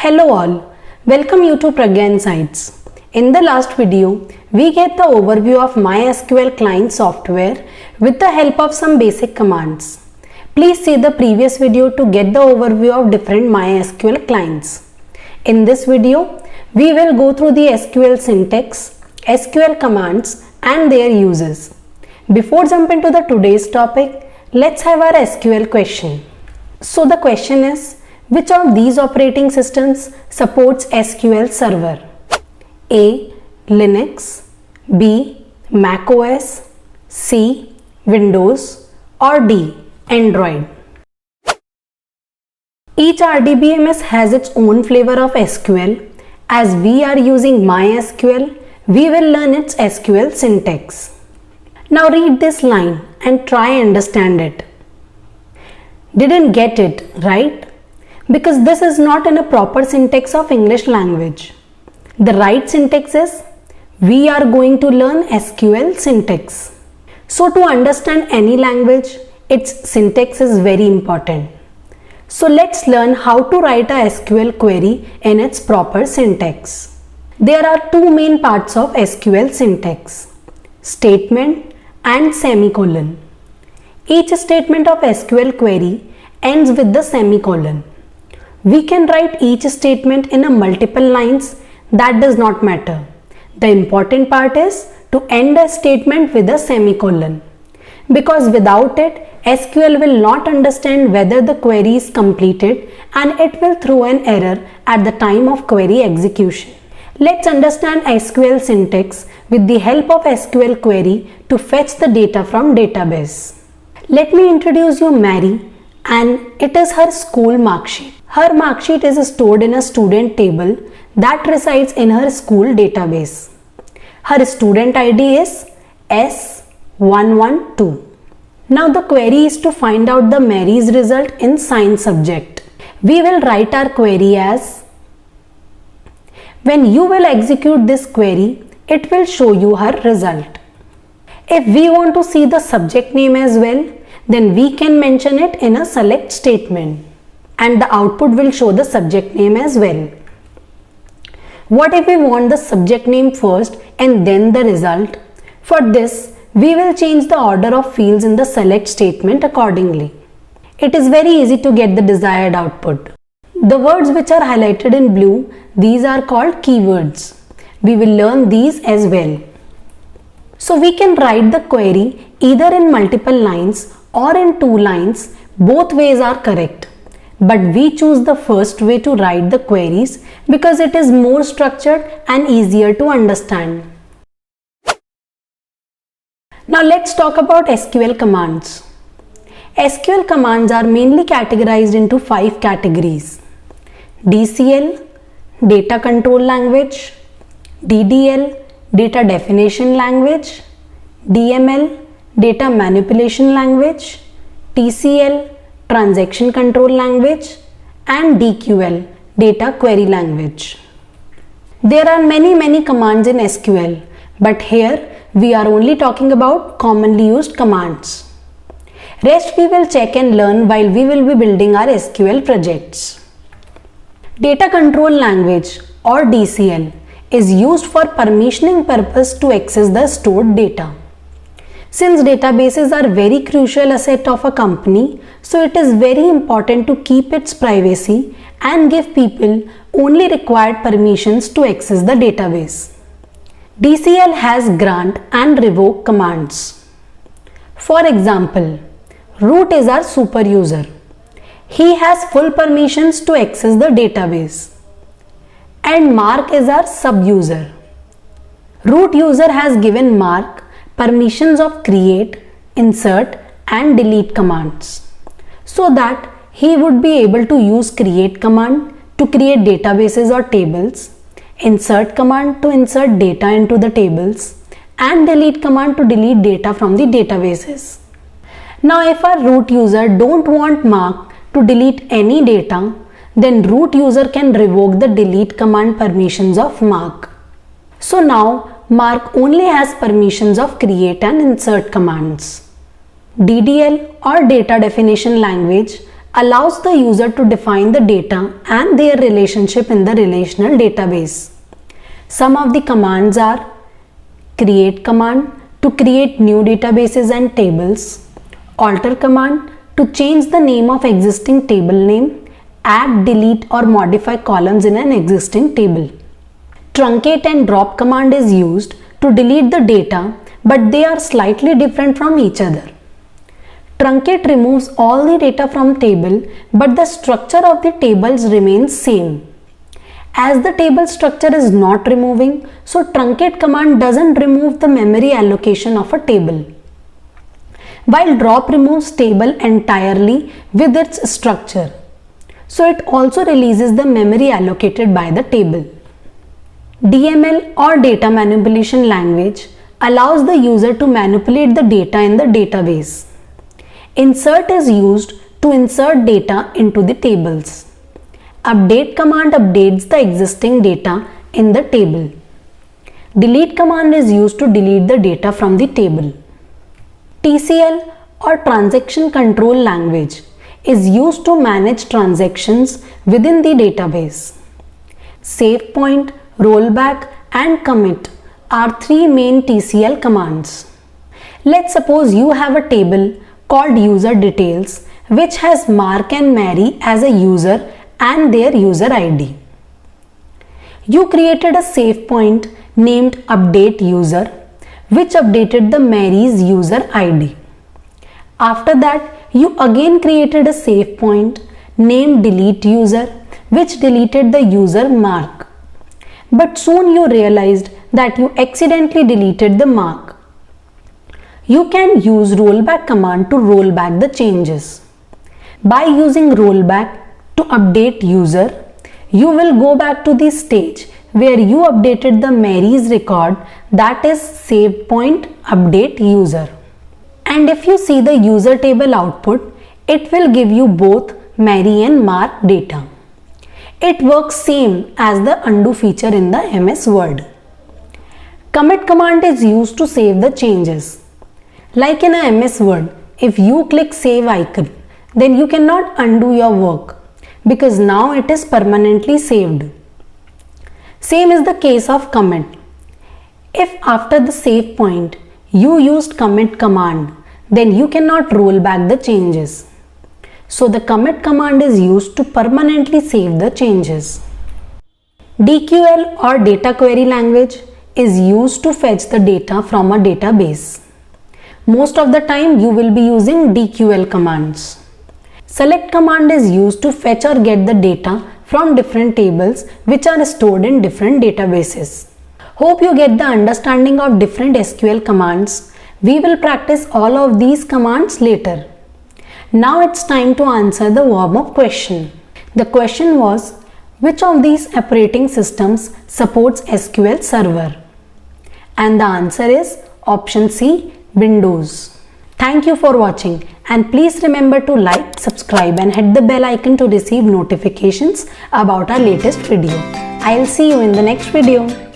Hello all, welcome you to Pragya Insights. In the last video, we get the overview of MySQL client software with the help of some basic commands. Please see the previous video to get the overview of different MySQL clients. In this video, we will go through the SQL syntax, SQL commands and their uses. Before jumping to the today's topic, let's have our SQL question. So the question is, which of these operating systems supports SQL Server? A. Linux, B. Mac OS, C. Windows or D. Android. Each RDBMS has its own flavor of SQL. As we are using MySQL, we will learn its SQL syntax. Now read this line and try understand it. Didn't get it, right? Because this is not in a proper syntax of English language. The right syntax is, we are going to learn SQL syntax. So to understand any language, its syntax is very important. So let's learn how to write a SQL query in its proper syntax. There are two main parts of SQL syntax, statement and semicolon. Each statement of SQL query ends with the semicolon. We can write each statement in a multiple lines, that does not matter. The important part is to end a statement with a semicolon. Because without it, SQL will not understand whether the query is completed and it will throw an error at the time of query execution. Let's understand SQL syntax with the help of SQL query to fetch the data from database. Let me introduce you Mary, and it is her school mark sheet. Her mark sheet is stored in a student table that resides in her school database. Her student ID is S112. Now the query is to find out the Mary's result in science subject. We will write our query as, when you will execute this query, it will show you her result. If we want to see the subject name as well, then we can mention it in a select statement and the output will show the subject name as well. What if we want the subject name first and then the result? For this, we will change the order of fields in the select statement accordingly. It is very easy to get the desired output. The words which are highlighted in blue, these are called keywords. We will learn these as well. So we can write the query either in multiple lines or in 2 lines. Both ways are correct. But we choose the first way to write the queries because it is more structured and easier to understand. Now let's talk about SQL commands. SQL commands are mainly categorized into 5 categories: DCL, data control language; DDL, data definition language; DML, data manipulation language; TCL, transaction control language; and DQL, data query language. There are many commands in SQL, but here we are only talking about commonly used commands. Rest we will check and learn while we will be building our SQL projects. Data control language or DCL is used for permissioning purpose to access the stored data. Since databases are very crucial asset of a company, so it is very important to keep its privacy and give people only required permissions to access the database. DCL has grant and revoke commands. For example, root is our super user. He has full permissions to access the database. And Mark is our sub user. Root user has given Mark permissions of create, insert and delete commands, so that he would be able to use create command to create databases or tables, insert command to insert data into the tables, and delete command to delete data from the databases. Now if our root user don't want Mark to delete any data, then root user can revoke the delete command permissions of Mark. So now Mark only has permissions of create and insert commands. DDL or data definition language allows the user to define the data and their relationship in the relational database. Some of the commands are create command to create new databases and tables, alter command to change the name of existing table name, add, delete or modify columns in an existing table. Truncate and drop command is used to delete the data, but they are slightly different from each other. Truncate removes all the data from table, but the structure of the tables remains same. As the table structure is not removing, so truncate command doesn't remove the memory allocation of a table. While drop removes table entirely with its structure, so it also releases the memory allocated by the table. DML or data manipulation language allows the user to manipulate the data in the database. Insert is used to insert data into the tables. Update command updates the existing data in the table. Delete command is used to delete the data from the table. TCL or transaction control language is used to manage transactions within the database. Save point, rollback and commit are three main TCL commands. Let's suppose you have a table called user details which has Mark and Mary as a user and their user ID. You created a save point named update user which updated the Mary's user ID. After that, you again created a save point named delete user which deleted the user Mark. But soon you realized that you accidentally deleted the Mark. You can use rollback command to roll back the changes. By using rollback to update user, you will go back to the stage where you updated the Mary's record, that is save point update user. And if you see the user table output, it will give you both Mary and Mark data. It works same as the undo feature in the MS Word. Commit command is used to save the changes. Like in a MS Word, if you click save icon, then you cannot undo your work because now it is permanently saved. Same is the case of commit. If after the save point you used commit command, then you cannot roll back the changes. So the commit command is used to permanently save the changes. DQL or data query language is used to fetch the data from a database. Most of the time you will be using DQL commands. Select command is used to fetch or get the data from different tables which are stored in different databases. Hope you get the understanding of different SQL commands. We will practice all of these commands later. Now it's time to answer the warm-up question. The question was, which of these operating systems supports SQL Server? And the answer is option C, Windows. Thank you for watching and please remember to like, subscribe and hit the bell icon to receive notifications about our latest video. I'll see you in the next video.